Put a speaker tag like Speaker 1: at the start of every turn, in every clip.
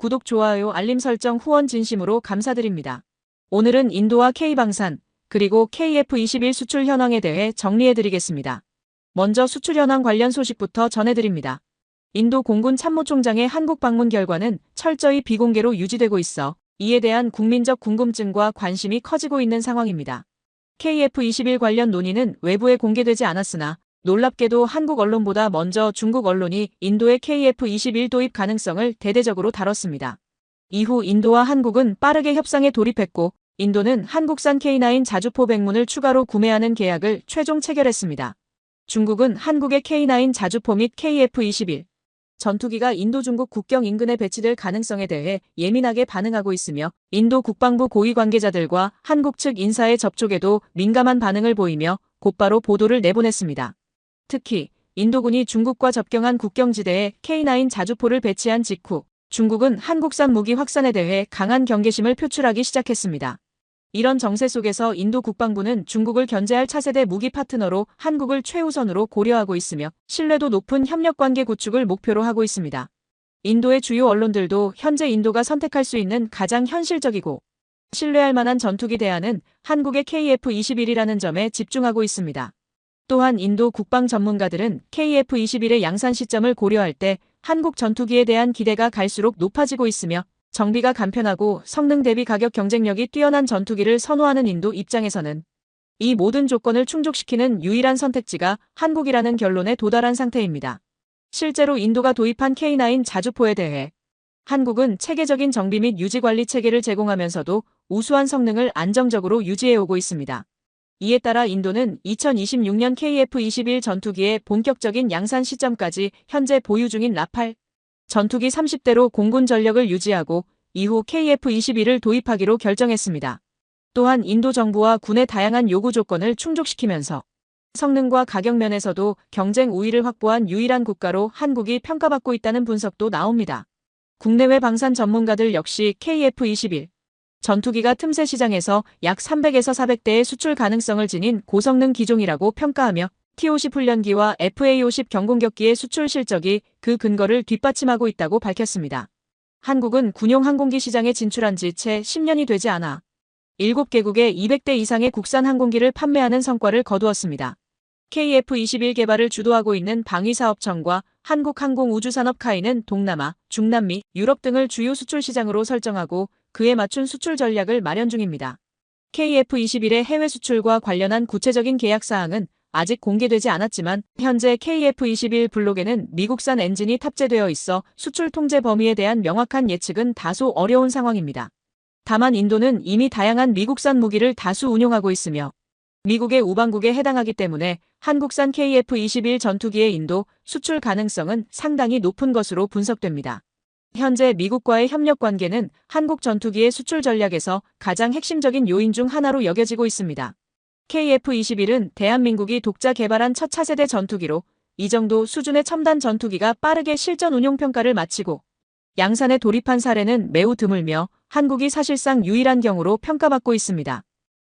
Speaker 1: 구독, 좋아요, 알림 설정 후원 진심으로 감사드립니다. 오늘은 인도와 K방산, 그리고 KF-21 수출 현황에 대해 정리해드리겠습니다. 먼저 수출 현황 관련 소식부터 전해드립니다. 인도 공군 참모총장의 한국 방문 결과는 철저히 비공개로 유지되고 있어 이에 대한 국민적 궁금증과 관심이 커지고 있는 상황입니다. KF-21 관련 논의는 외부에 공개되지 않았으나 놀랍게도 한국 언론보다 먼저 중국 언론이 인도의 KF-21 도입 가능성을 대대적으로 다뤘습니다. 이후 인도와 한국은 빠르게 협상에 돌입했고 인도는 한국산 K9 자주포 100문을 추가로 구매하는 계약을 최종 체결했습니다. 중국은 한국의 K9 자주포 및 KF-21 전투기가 인도-중국 국경 인근에 배치될 가능성에 대해 예민하게 반응하고 있으며 인도 국방부 고위 관계자들과 한국 측 인사의 접촉에도 민감한 반응을 보이며 곧바로 보도를 내보냈습니다. 특히 인도군이 중국과 접경한 국경지대에 K9 자주포를 배치한 직후 중국은 한국산 무기 확산에 대해 강한 경계심을 표출하기 시작했습니다. 이런 정세 속에서 인도 국방부는 중국을 견제할 차세대 무기 파트너로 한국을 최우선으로 고려하고 있으며 신뢰도 높은 협력관계 구축을 목표로 하고 있습니다. 인도의 주요 언론들도 현재 인도가 선택할 수 있는 가장 현실적이고 신뢰할 만한 전투기 대안은 한국의 KF-21이라는 점에 집중하고 있습니다. 또한 인도 국방 전문가들은 KF-21의 양산 시점을 고려할 때 한국 전투기에 대한 기대가 갈수록 높아지고 있으며 정비가 간편하고 성능 대비 가격 경쟁력이 뛰어난 전투기를 선호하는 인도 입장에서는 이 모든 조건을 충족시키는 유일한 선택지가 한국이라는 결론에 도달한 상태입니다. 실제로 인도가 도입한 K9 자주포에 대해 한국은 체계적인 정비 및 유지 관리 체계를 제공하면서도 우수한 성능을 안정적으로 유지해오고 있습니다. 이에 따라 인도는 2026년 KF-21 전투기의 본격적인 양산 시점까지 현재 보유 중인 라팔 전투기 30대로 공군 전력을 유지하고 이후 KF-21을 도입하기로 결정했습니다. 또한 인도 정부와 군의 다양한 요구 조건을 충족시키면서 성능과 가격 면에서도 경쟁 우위를 확보한 유일한 국가로 한국이 평가받고 있다는 분석도 나옵니다. 국내외 방산 전문가들 역시 KF-21 전투기가 틈새 시장에서 약 300에서 400대의 수출 가능성을 지닌 고성능 기종이라고 평가하며 T-50 훈련기와 FA-50 경공격기의 수출 실적이 그 근거를 뒷받침하고 있다고 밝혔습니다. 한국은 군용 항공기 시장에 진출한 지 채 10년이 되지 않아 7개국에 200대 이상의 국산 항공기를 판매하는 성과를 거두었습니다. KF-21 개발을 주도하고 있는 방위사업청과 한국항공우주산업 카이는 동남아, 중남미, 유럽 등을 주요 수출 시장으로 설정하고 그에 맞춘 수출 전략을 마련 중입니다. KF-21의 해외 수출과 관련한 구체적인 계약 사항은 아직 공개되지 않았지만 현재 KF-21 블록에는 미국산 엔진이 탑재되어 있어 수출 통제 범위에 대한 명확한 예측은 다소 어려운 상황입니다. 다만 인도는 이미 다양한 미국산 무기를 다수 운용하고 있으며 미국의 우방국에 해당하기 때문에 한국산 KF-21 전투기의 인도 수출 가능성은 상당히 높은 것으로 분석됩니다. 현재 미국과의 협력 관계는 한국 전투기의 수출 전략에서 가장 핵심적인 요인 중 하나로 여겨지고 있습니다. KF-21은 대한민국이 독자 개발한 첫 차세대 전투기로 이 정도 수준의 첨단 전투기가 빠르게 실전 운용 평가를 마치고 양산에 돌입한 사례는 매우 드물며 한국이 사실상 유일한 경우로 평가받고 있습니다.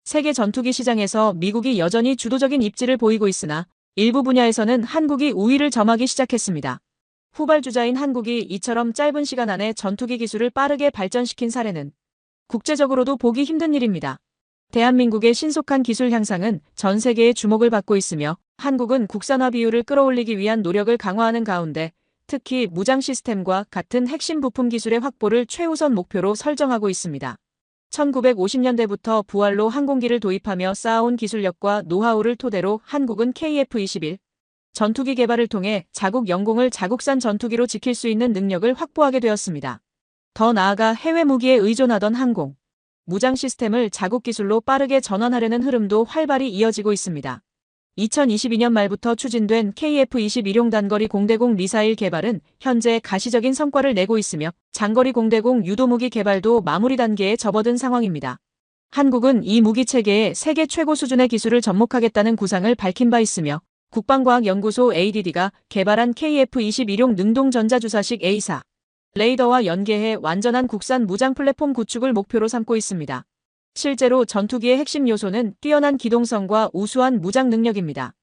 Speaker 1: 세계 전투기 시장에서 미국이 여전히 주도적인 입지를 보이고 있으나 일부 분야에서는 한국이 우위를 점하기 시작했습니다. 후발주자인 한국이 이처럼 짧은 시간 안에 전투기 기술을 빠르게 발전시킨 사례는 국제적으로도 보기 힘든 일입니다. 대한민국의 신속한 기술 향상은 전 세계의 주목을 받고 있으며 한국은 국산화 비율을 끌어올리기 위한 노력을 강화하는 가운데 특히 무장 시스템과 같은 핵심 부품 기술의 확보를 최우선 목표로 설정하고 있습니다. 1950년대부터 부활로 항공기를 도입하며 쌓아온 기술력과 노하우를 토대로 한국은 KF-21 전투기 개발을 통해 자국 영공을 자국산 전투기로 지킬 수 있는 능력을 확보하게 되었습니다. 더 나아가 해외 무기에 의존하던 항공, 무장 시스템을 자국 기술로 빠르게 전환하려는 흐름도 활발히 이어지고 있습니다. 2022년 말부터 추진된 KF-21용 단거리 공대공 미사일 개발은 현재 가시적인 성과를 내고 있으며 장거리 공대공 유도무기 개발도 마무리 단계에 접어든 상황입니다. 한국은 이 무기 체계에 세계 최고 수준의 기술을 접목하겠다는 구상을 밝힌 바 있으며 국방과학연구소 ADD가 개발한 KF-21용 능동전자주사식 A사 레이더와 연계해 완전한 국산 무장 플랫폼 구축을 목표로 삼고 있습니다. 실제로 전투기의 핵심 요소는 뛰어난 기동성과 우수한 무장 능력입니다.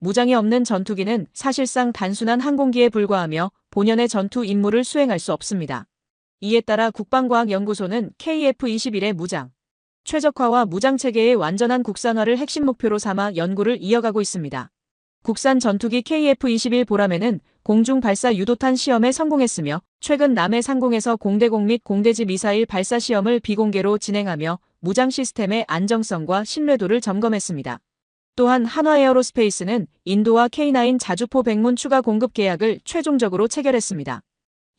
Speaker 1: 무장이 없는 전투기는 사실상 단순한 항공기에 불과하며 본연의 전투 임무를 수행할 수 없습니다. 이에 따라 국방과학연구소는 KF-21의 무장, 최적화와 무장체계의 완전한 국산화를 핵심 목표로 삼아 연구를 이어가고 있습니다. 국산 전투기 KF-21 보람에는 공중 발사 유도탄 시험에 성공했으며 최근 남해 상공에서 공대공 및 공대지 미사일 발사 시험을 비공개로 진행하며 무장 시스템의 안정성과 신뢰도를 점검했습니다. 또한 한화에어로스페이스는 인도와 K9 자주포 백문 추가 공급 계약을 최종적으로 체결했습니다.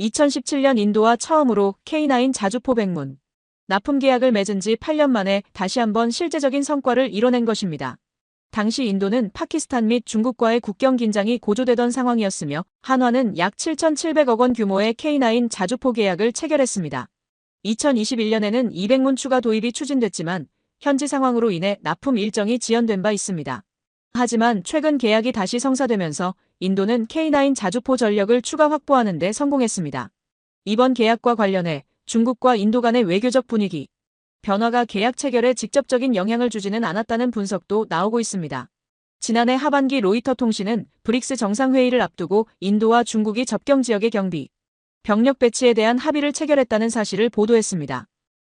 Speaker 1: 2017년 인도와 처음으로 K9 자주포 백문 납품 계약을 맺은 지 8년 만에 다시 한번 실제적인 성과를 이뤄낸 것입니다. 당시 인도는 파키스탄 및 중국과의 국경 긴장이 고조되던 상황이었으며 한화는 약 7,700억 원 규모의 K9 자주포 계약을 체결했습니다. 2021년에는 200문 추가 도입이 추진됐지만 현지 상황으로 인해 납품 일정이 지연된 바 있습니다. 하지만 최근 계약이 다시 성사되면서 인도는 K9 자주포 전력을 추가 확보하는 데 성공했습니다. 이번 계약과 관련해 중국과 인도 간의 외교적 분위기 변화가 계약 체결에 직접적인 영향을 주지는 않았다는 분석도 나오고 있습니다. 지난해 하반기 로이터 통신은 브릭스 정상회의를 앞두고 인도와 중국이 접경 지역의 경비, 병력 배치에 대한 합의를 체결했다는 사실을 보도했습니다.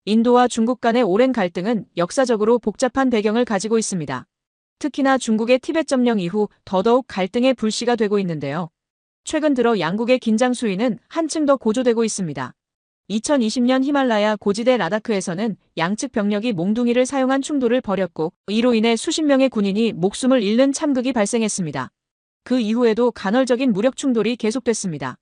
Speaker 1: 인도와 중국 간의 오랜 갈등은 역사적으로 복잡한 배경을 가지고 있습니다. 특히나 중국의 티벳 점령 이후 더더욱 갈등의 불씨가 되고 있는데요. 최근 들어 양국의 긴장 수위는 한층 더 고조되고 있습니다. 2020년 히말라야 고지대 라다크에서는 양측 병력이 몽둥이를 사용한 충돌을 벌였고 이로 인해 수십 명의 군인이 목숨을 잃는 참극이 발생했습니다. 그 이후에도 간헐적인 무력 충돌이 계속됐습니다.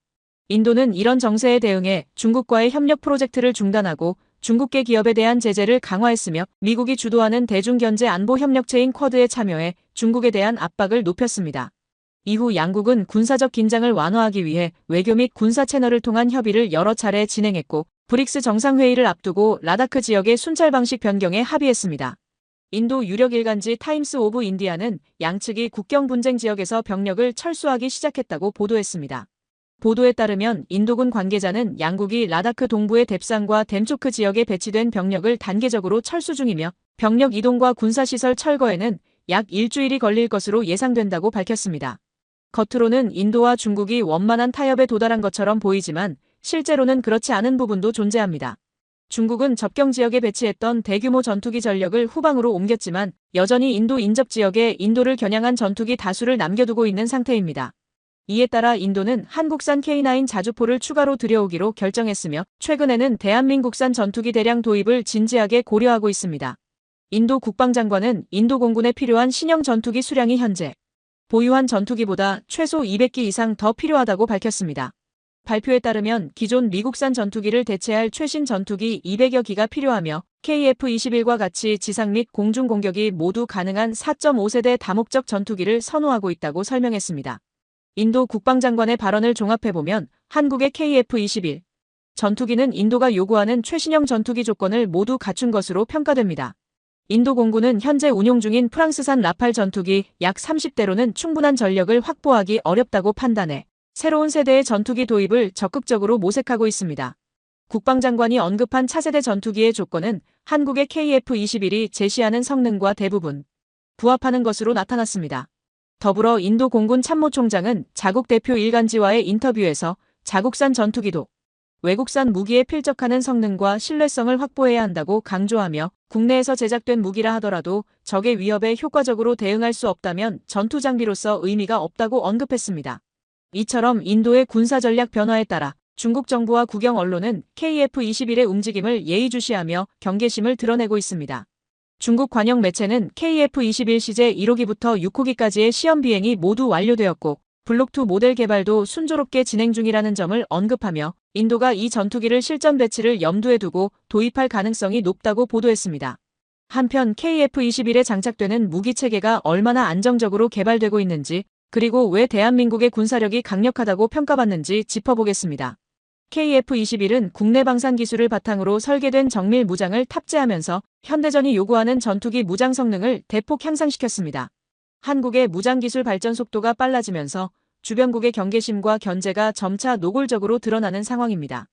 Speaker 1: 인도는 이런 정세에 대응해 중국과의 협력 프로젝트를 중단하고 중국계 기업에 대한 제재를 강화했으며 미국이 주도하는 대중경제 안보협력체인 쿼드에 참여해 중국에 대한 압박을 높였습니다. 이후 양국은 군사적 긴장을 완화하기 위해 외교 및 군사 채널을 통한 협의를 여러 차례 진행했고 브릭스 정상회의를 앞두고 라다크 지역의 순찰 방식 변경에 합의했습니다. 인도 유력 일간지 타임스 오브 인디아는 양측이 국경 분쟁 지역에서 병력을 철수하기 시작했다고 보도했습니다. 보도에 따르면 인도군 관계자는 양국이 라다크 동부의 뎁산과 댐초크 지역에 배치된 병력을 단계적으로 철수 중이며 병력 이동과 군사시설 철거에는 약 일주일이 걸릴 것으로 예상된다고 밝혔습니다. 겉으로는 인도와 중국이 원만한 타협에 도달한 것처럼 보이지만 실제로는 그렇지 않은 부분도 존재합니다. 중국은 접경 지역에 배치했던 대규모 전투기 전력을 후방으로 옮겼지만 여전히 인도 인접 지역에 인도를 겨냥한 전투기 다수를 남겨두고 있는 상태입니다. 이에 따라 인도는 한국산 K9 자주포를 추가로 들여오기로 결정했으며 최근에는 대한민국산 전투기 대량 도입을 진지하게 고려하고 있습니다. 인도 국방장관은 인도 공군에 필요한 신형 전투기 수량이 현재 보유한 전투기보다 최소 200기 이상 더 필요하다고 밝혔습니다. 발표에 따르면 기존 미국산 전투기를 대체할 최신 전투기 200여 기가 필요하며 KF-21과 같이 지상 및 공중 공격이 모두 가능한 4.5세대 다목적 전투기를 선호하고 있다고 설명했습니다. 인도 국방장관의 발언을 종합해보면 한국의 KF-21 전투기는 인도가 요구하는 최신형 전투기 조건을 모두 갖춘 것으로 평가됩니다. 인도 공군은 현재 운용 중인 프랑스산 라팔 전투기 약 30대로는 충분한 전력을 확보하기 어렵다고 판단해 새로운 세대의 전투기 도입을 적극적으로 모색하고 있습니다. 국방장관이 언급한 차세대 전투기의 조건은 한국의 KF-21이 제시하는 성능과 대부분 부합하는 것으로 나타났습니다. 더불어 인도 공군 참모총장은 자국 대표 일간지와의 인터뷰에서 자국산 전투기도 외국산 무기에 필적하는 성능과 신뢰성을 확보해야 한다고 강조하며 국내에서 제작된 무기라 하더라도 적의 위협에 효과적으로 대응할 수 없다면 전투 장비로서 의미가 없다고 언급했습니다. 이처럼 인도의 군사 전략 변화에 따라 중국 정부와 국영 언론은 KF-21의 움직임을 예의주시하며 경계심을 드러내고 있습니다. 중국 관영 매체는 KF-21 시제 1호기부터 6호기까지의 시험 비행이 모두 완료되었고 블록2 모델 개발도 순조롭게 진행 중이라는 점을 언급하며 인도가 이 전투기를 실전 배치를 염두에 두고 도입할 가능성이 높다고 보도했습니다. 한편 KF-21에 장착되는 무기체계가 얼마나 안정적으로 개발되고 있는지 그리고 왜 대한민국의 군사력이 강력하다고 평가받는지 짚어보겠습니다. KF-21은 국내 방산 기술을 바탕으로 설계된 정밀 무장을 탑재하면서 현대전이 요구하는 전투기 무장 성능을 대폭 향상시켰습니다. 한국의 무장기술 발전 속도가 빨라지면서 주변국의 경계심과 견제가 점차 노골적으로 드러나는 상황입니다.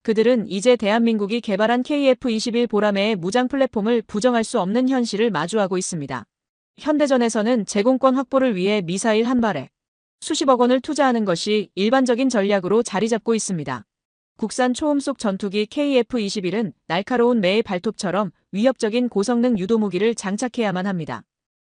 Speaker 1: 그들은 이제 대한민국이 개발한 KF-21 보라매의 무장 플랫폼을 부정할 수 없는 현실을 마주하고 있습니다. 현대전에서는 제공권 확보를 위해 미사일 한 발에 수십억 원을 투자하는 것이 일반적인 전략으로 자리 잡고 있습니다. 국산 초음속 전투기 KF-21은 날카로운 매의 발톱처럼 위협적인 고성능 유도무기를 장착해야만 합니다.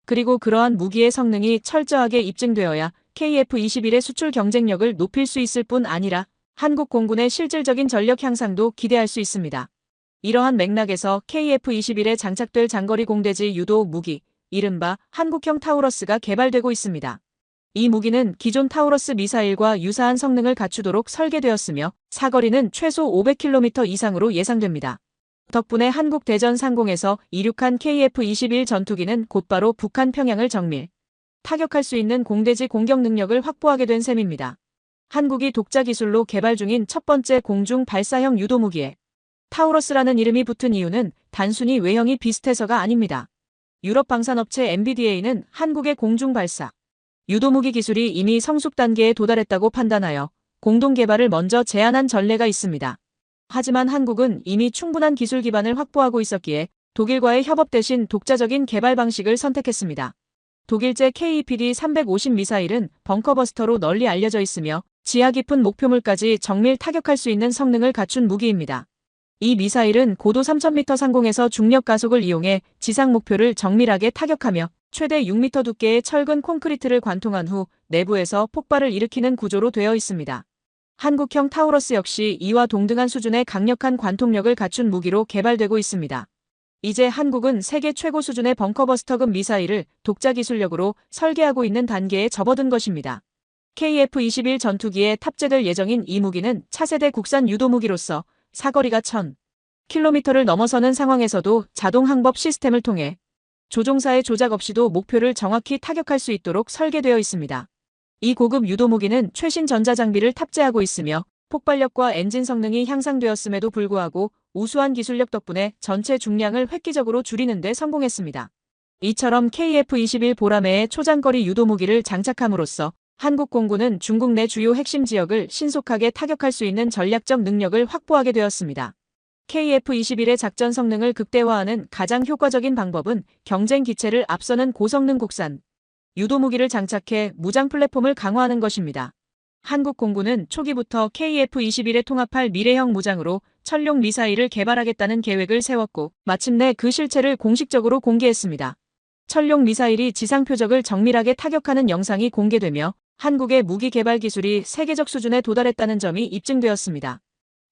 Speaker 1: 그리고 그러한 무기의 성능이 철저하게 입증되어야 KF-21의 수출 경쟁력을 높일 수 있을 뿐 아니라 한국 공군의 실질적인 전력 향상도 기대할 수 있습니다. 이러한 맥락에서 KF-21에 장착될 장거리 공대지 유도 무기, 이른바 한국형 타우러스가 개발되고 있습니다. 이 무기는 기존 타우러스 미사일과 유사한 성능을 갖추도록 설계되었으며 사거리는 최소 500km 이상으로 예상됩니다. 덕분에 한국 대전 상공에서 이륙한 KF-21 전투기는 곧바로 북한 평양을 정밀 타격할 수 있는 공대지 공격 능력을 확보하게 된 셈입니다. 한국이 독자 기술로 개발 중인 첫 번째 공중 발사형 유도무기에 타우러스라는 이름이 붙은 이유는 단순히 외형이 비슷해서가 아닙니다. 유럽 방산업체 MBDA는 한국의 공중 발사 유도무기 기술이 이미 성숙 단계에 도달했다고 판단하여 공동 개발을 먼저 제안한 전례가 있습니다. 하지만 한국은 이미 충분한 기술 기반을 확보하고 있었기에 독일과의 협업 대신 독자적인 개발 방식을 선택했습니다. 독일제 KEPD-350 미사일은 벙커버스터로 널리 알려져 있으며 지하 깊은 목표물까지 정밀 타격할 수 있는 성능을 갖춘 무기입니다. 이 미사일은 고도 3000m 상공에서 중력 가속을 이용해 지상 목표를 정밀하게 타격하며 최대 6m 두께의 철근 콘크리트를 관통한 후 내부에서 폭발을 일으키는 구조로 되어 있습니다. 한국형 타우러스 역시 이와 동등한 수준의 강력한 관통력을 갖춘 무기로 개발되고 있습니다. 이제 한국은 세계 최고 수준의 벙커버스터급 미사일을 독자 기술력으로 설계하고 있는 단계에 접어든 것입니다. KF-21 전투기에 탑재될 예정인 이 무기는 차세대 국산 유도무기로서 사거리가 1000km를 넘어서는 상황에서도 자동 항법 시스템을 통해 조종사의 조작 없이도 목표를 정확히 타격할 수 있도록 설계되어 있습니다. 이 고급 유도무기는 최신 전자장비를 탑재하고 있으며 폭발력과 엔진 성능이 향상되었음에도 불구하고 우수한 기술력 덕분에 전체 중량을 획기적으로 줄이는 데 성공했습니다. 이처럼 KF-21 보라매의 초장거리 유도무기를 장착함으로써 한국 공군은 중국 내 주요 핵심 지역을 신속하게 타격할 수 있는 전략적 능력을 확보하게 되었습니다. KF-21의 작전 성능을 극대화하는 가장 효과적인 방법은 경쟁 기체를 앞서는 고성능 국산 유도무기를 장착해 무장 플랫폼을 강화하는 것입니다. 한국 공군은 초기부터 KF-21에 통합할 미래형 무장으로 천룡 미사일을 개발하겠다는 계획을 세웠고 마침내 그 실체를 공식적으로 공개했습니다. 천룡 미사일이 지상 표적을 정밀하게 타격하는 영상이 공개되며 한국의 무기 개발 기술이 세계적 수준에 도달했다는 점이 입증되었습니다.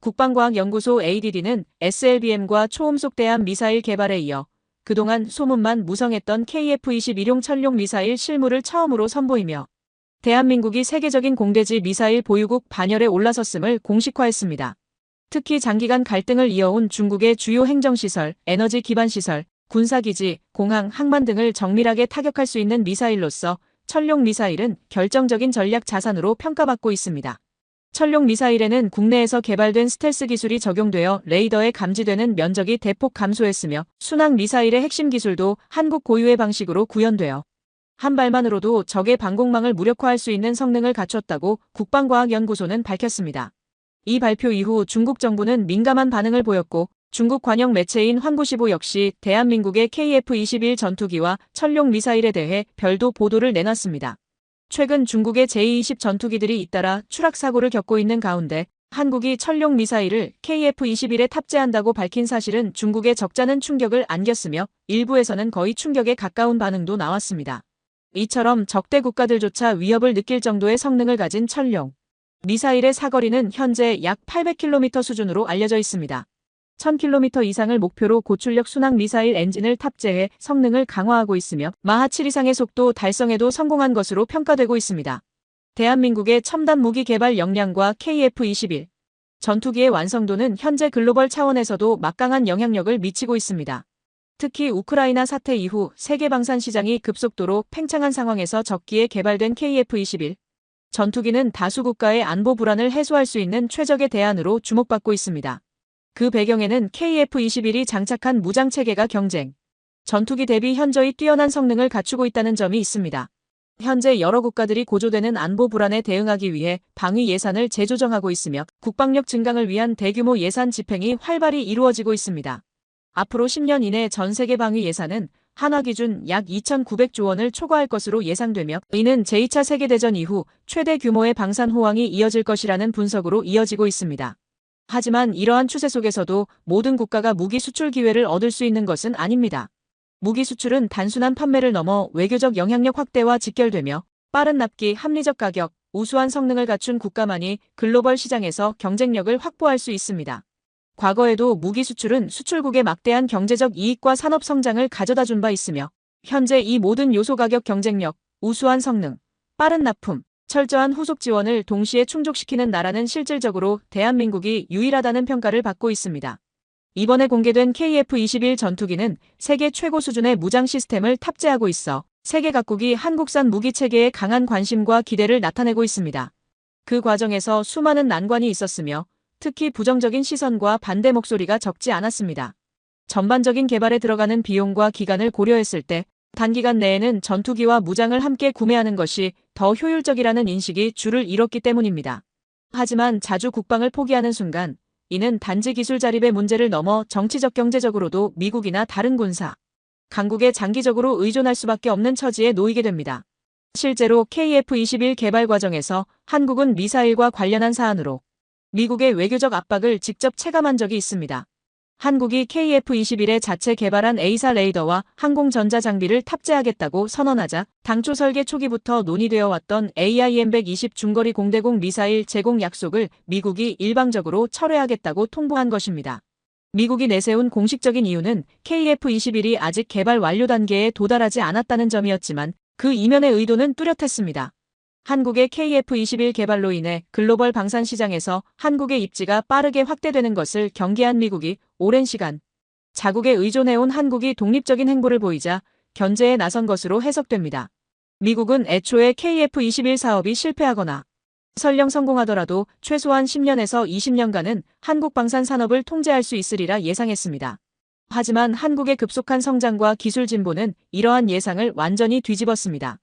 Speaker 1: 국방과학연구소 ADD는 SLBM과 초음속 대함 미사일 개발에 이어 그동안 소문만 무성했던 KF-21용 천룡 미사일 실무를 처음으로 선보이며 대한민국이 세계적인 공대지 미사일 보유국 반열에 올라섰음을 공식화했습니다. 특히 장기간 갈등을 이어온 중국의 주요 행정시설, 에너지 기반시설, 군사기지, 공항, 항만 등을 정밀하게 타격할 수 있는 미사일로서 천룡 미사일은 결정적인 전략 자산으로 평가받고 있습니다. 천룡 미사일에는 국내에서 개발된 스텔스 기술이 적용되어 레이더에 감지되는 면적이 대폭 감소했으며 순항 미사일의 핵심 기술도 한국 고유의 방식으로 구현되어 한 발만으로도 적의 방공망을 무력화할 수 있는 성능을 갖췄다고 국방과학연구소는 밝혔습니다. 이 발표 이후 중국 정부는 민감한 반응을 보였고 중국 관영 매체인 환구시보 역시 대한민국의 KF-21 전투기와 천룡 미사일에 대해 별도 보도를 내놨습니다. 최근 중국의 제-20 전투기들이 잇따라 추락 사고를 겪고 있는 가운데 한국이 천룡 미사일을 KF-21에 탑재한다고 밝힌 사실은 중국의 적잖은 충격을 안겼으며 일부에서는 거의 충격에 가까운 반응도 나왔습니다. 이처럼 적대 국가들조차 위협을 느낄 정도의 성능을 가진 천룡 미사일의 사거리는 현재 약 800km 수준으로 알려져 있습니다. 1000km 이상을 목표로 고출력 순항 미사일 엔진을 탑재해 성능을 강화하고 있으며 마하 7 이상의 속도 달성에도 성공한 것으로 평가되고 있습니다. 대한민국의 첨단 무기 개발 역량과 KF-21 전투기의 완성도는 현재 글로벌 차원에서도 막강한 영향력을 미치고 있습니다. 특히 우크라이나 사태 이후 세계 방산 시장이 급속도로 팽창한 상황에서 적기에 개발된 KF-21 전투기는 다수 국가의 안보 불안을 해소할 수 있는 최적의 대안으로 주목받고 있습니다. 그 배경에는 KF-21이 장착한 무장체계가 경쟁 전투기 대비 현저히 뛰어난 성능을 갖추고 있다는 점이 있습니다. 현재 여러 국가들이 고조되는 안보 불안에 대응하기 위해 방위 예산을 재조정하고 있으며 국방력 증강을 위한 대규모 예산 집행이 활발히 이루어지고 있습니다. 앞으로 10년 이내 전 세계 방위 예산은 한화 기준 약 2,900조 원을 초과할 것으로 예상되며 이는 제2차 세계대전 이후 최대 규모의 방산 호황이 이어질 것이라는 분석으로 이어지고 있습니다. 하지만 이러한 추세 속에서도 모든 국가가 무기 수출 기회를 얻을 수 있는 것은 아닙니다. 무기 수출은 단순한 판매를 넘어 외교적 영향력 확대와 직결되며 빠른 납기, 합리적 가격, 우수한 성능을 갖춘 국가만이 글로벌 시장에서 경쟁력을 확보할 수 있습니다. 과거에도 무기 수출은 수출국의 막대한 경제적 이익과 산업 성장을 가져다 준 바 있으며 현재 이 모든 요소 가격 경쟁력, 우수한 성능, 빠른 납품, 철저한 후속 지원을 동시에 충족시키는 나라는 실질적으로 대한민국이 유일하다는 평가를 받고 있습니다. 이번에 공개된 KF-21 전투기는 세계 최고 수준의 무장 시스템을 탑재하고 있어 세계 각국이 한국산 무기 체계에 강한 관심과 기대를 나타내고 있습니다. 그 과정에서 수많은 난관이 있었으며 특히 부정적인 시선과 반대 목소리가 적지 않았습니다. 전반적인 개발에 들어가는 비용과 기간을 고려했을 때 단기간 내에는 전투기와 무장을 함께 구매하는 것이 더 효율적이라는 인식이 줄을 이뤘기 때문입니다. 하지만 자주 국방을 포기하는 순간 이는 단지 기술 자립의 문제를 넘어 정치적 경제적으로도 미국이나 다른 군사, 강국에 장기적으로 의존할 수밖에 없는 처지에 놓이게 됩니다. 실제로 KF-21 개발 과정에서 한국은 미사일과 관련한 사안으로 미국의 외교적 압박을 직접 체감한 적이 있습니다. 한국이 KF-21에 자체 개발한 A사 레이더와 항공전자 장비를 탑재하겠다고 선언하자 당초 설계 초기부터 논의되어 왔던 AIM-120 중거리 공대공 미사일 제공 약속을 미국이 일방적으로 철회하겠다고 통보한 것입니다. 미국이 내세운 공식적인 이유는 KF-21이 아직 개발 완료 단계에 도달하지 않았다는 점이었지만 그 이면의 의도는 뚜렷했습니다. 한국의 KF-21 개발로 인해 글로벌 방산 시장에서 한국의 입지가 빠르게 확대되는 것을 경계한 미국이 오랜 시간 자국에 의존해온 한국이 독립적인 행보를 보이자 견제에 나선 것으로 해석됩니다. 미국은 애초에 KF-21 사업이 실패하거나 설령 성공하더라도 최소한 10년에서 20년간은 한국 방산 산업을 통제할 수 있으리라 예상했습니다. 하지만 한국의 급속한 성장과 기술 진보는 이러한 예상을 완전히 뒤집었습니다.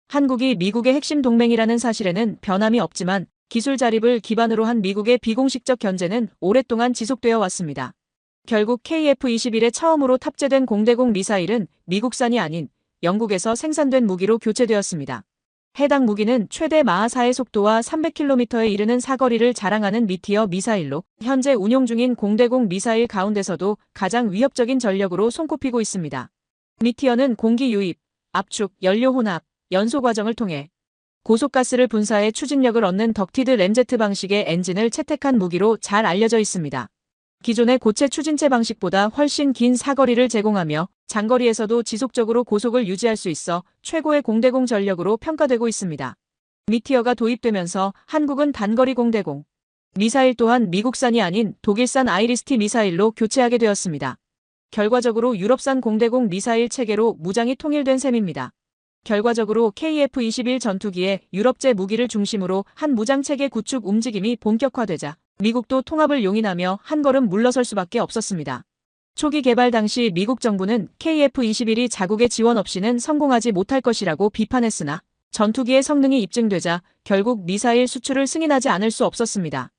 Speaker 1: 한국이 미국의 핵심 동맹이라는 사실에는 변함이 없지만 기술 자립을 기반으로 한 미국의 비공식적 견제는 오랫동안 지속되어 왔습니다. 결국 KF-21에 처음으로 탑재된 공대공 미사일은 미국산이 아닌 영국에서 생산된 무기로 교체되었습니다. 해당 무기는 최대 마하4의 속도와 300km에 이르는 사거리를 자랑하는 미티어 미사일로 현재 운용 중인 공대공 미사일 가운데서도 가장 위협적인 전력으로 손꼽히고 있습니다. 미티어는 공기 유입, 압축, 연료 혼합, 연소 과정을 통해 고속가스를 분사해 추진력을 얻는 덕티드 램제트 방식의 엔진을 채택한 무기로 잘 알려져 있습니다. 기존의 고체 추진체 방식보다 훨씬 긴 사거리를 제공하며 장거리에서도 지속적으로 고속을 유지할 수 있어 최고의 공대공 전력으로 평가되고 있습니다. 미티어가 도입되면서 한국은 단거리 공대공 미사일 또한 미국산이 아닌 독일산 아이리스티 미사일로 교체하게 되었습니다. 결과적으로 유럽산 공대공 미사일 체계로 무장이 통일된 셈입니다. 결과적으로 KF-21 전투기에 유럽제 무기를 중심으로 한 무장체계 구축 움직임이 본격화되자 미국도 통합을 용인하며 한 걸음 물러설 수밖에 없었습니다. 초기 개발 당시 미국 정부는 KF-21이 자국의 지원 없이는 성공하지 못할 것이라고 비판했으나 전투기의 성능이 입증되자 결국 미사일 수출을 승인하지 않을 수 없었습니다.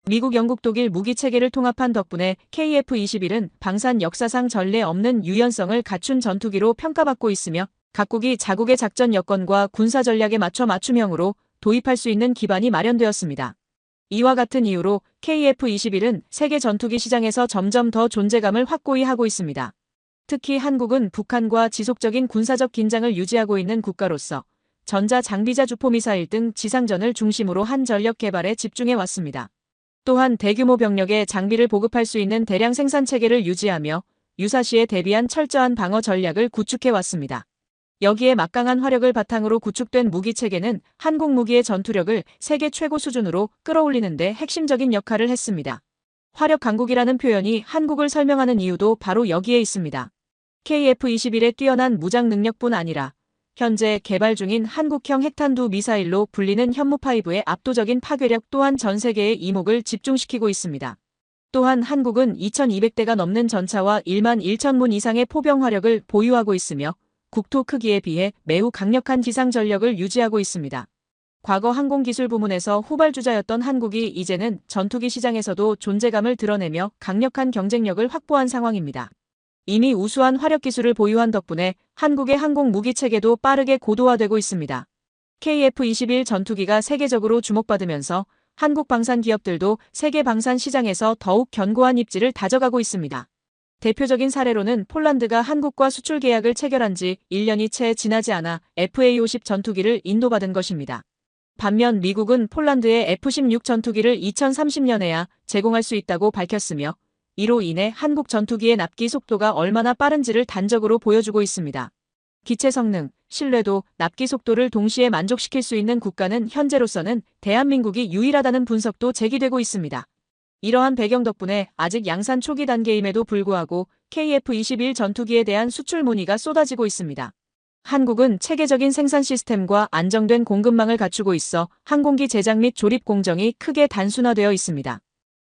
Speaker 1: 미국, 영국, 독일 무기체계를 통합한 덕분에 KF-21은 방산 역사상 전례 없는 유연성을 갖춘 전투기로 평가받고 있으며 각국이 자국의 작전 여건과 군사 전략에 맞춰 맞춤형으로 도입할 수 있는 기반이 마련되었습니다. 이와 같은 이유로 KF-21은 세계 전투기 시장에서 점점 더 존재감을 확고히 하고 있습니다. 특히 한국은 북한과 지속적인 군사적 긴장을 유지하고 있는 국가로서 전자 장비자 주포미사일 등 지상전을 중심으로 한 전력 개발에 집중해 왔습니다. 또한 대규모 병력에 장비를 보급할 수 있는 대량 생산 체계를 유지하며 유사시에 대비한 철저한 방어 전략을 구축해 왔습니다. 여기에 막강한 화력을 바탕으로 구축된 무기 체계는 한국 무기의 전투력을 세계 최고 수준으로 끌어올리는 데 핵심적인 역할을 했습니다. 화력 강국이라는 표현이 한국을 설명하는 이유도 바로 여기에 있습니다. KF-21의 뛰어난 무장 능력뿐 아니라 현재 개발 중인 한국형 핵탄두 미사일로 불리는 현무5의 압도적인 파괴력 또한 전 세계의 이목을 집중시키고 있습니다. 또한 한국은 2200대가 넘는 전차와 1만 1천문 이상의 포병 화력을 보유하고 있으며 국토 크기에 비해 매우 강력한 지상 전력을 유지하고 있습니다. 과거 항공기술 부문에서 후발주자였던 한국이 이제는 전투기 시장에서도 존재감을 드러내며 강력한 경쟁력을 확보한 상황입니다. 이미 우수한 화력 기술을 보유한 덕분에 한국의 항공 무기 체계도 빠르게 고도화되고 있습니다. KF-21 전투기가 세계적으로 주목받으면서 한국 방산 기업들도 세계 방산 시장에서 더욱 견고한 입지를 다져가고 있습니다. 대표적인 사례로는 폴란드가 한국과 수출 계약을 체결한 지 1년이 채 지나지 않아 FA-50 전투기를 인도받은 것입니다. 반면 미국은 폴란드에 F-16 전투기를 2030년에야 제공할 수 있다고 밝혔으며 이로 인해 한국 전투기의 납기 속도가 얼마나 빠른지를 단적으로 보여주고 있습니다. 기체 성능, 신뢰도, 납기 속도를 동시에 만족시킬 수 있는 국가는 현재로서는 대한민국이 유일하다는 분석도 제기되고 있습니다. 이러한 배경 덕분에 아직 양산 초기 단계임에도 불구하고 KF-21 전투기에 대한 수출 문의가 쏟아지고 있습니다. 한국은 체계적인 생산 시스템과 안정된 공급망을 갖추고 있어 항공기 제작 및 조립 공정이 크게 단순화되어 있습니다.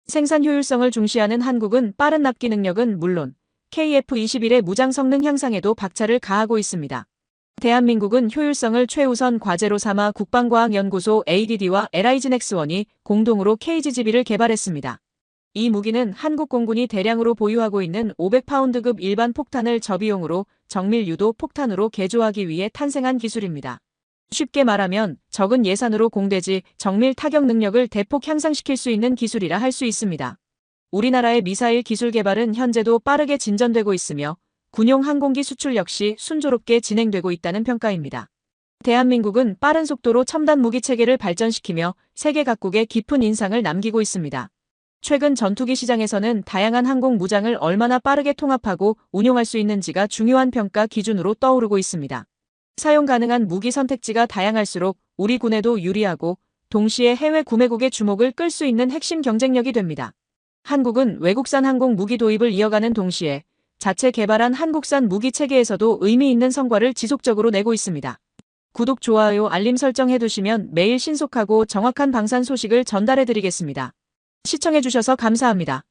Speaker 1: 생산 효율성을 중시하는 한국은 빠른 납기 능력은 물론 KF-21의 무장 성능 향상에도 박차를 가하고 있습니다. 대한민국은 효율성을 최우선 과제로 삼아 국방과학연구소 ADD와 LIGNX1이 공동으로 KGGB를 개발했습니다. 이 무기는 한국 공군이 대량으로 보유하고 있는 500파운드급 일반 폭탄을 저비용으로 정밀 유도 폭탄으로 개조하기 위해 탄생한 기술입니다. 쉽게 말하면 적은 예산으로 공대지 정밀 타격 능력을 대폭 향상시킬 수 있는 기술이라 할 수 있습니다. 우리나라의 미사일 기술 개발은 현재도 빠르게 진전되고 있으며 군용 항공기 수출 역시 순조롭게 진행되고 있다는 평가입니다. 대한민국은 빠른 속도로 첨단 무기 체계를 발전시키며 세계 각국에 깊은 인상을 남기고 있습니다. 최근 전투기 시장에서는 다양한 항공 무장을 얼마나 빠르게 통합하고 운용할 수 있는지가 중요한 평가 기준으로 떠오르고 있습니다. 사용 가능한 무기 선택지가 다양할수록 우리 군에도 유리하고 동시에 해외 구매국의 주목을 끌 수 있는 핵심 경쟁력이 됩니다. 한국은 외국산 항공 무기 도입을 이어가는 동시에 자체 개발한 한국산 무기 체계에서도 의미 있는 성과를 지속적으로 내고 있습니다. 구독, 좋아요, 알림 설정 해두시면 매일 신속하고 정확한 방산 소식을 전달해드리겠습니다. 시청해주셔서 감사합니다.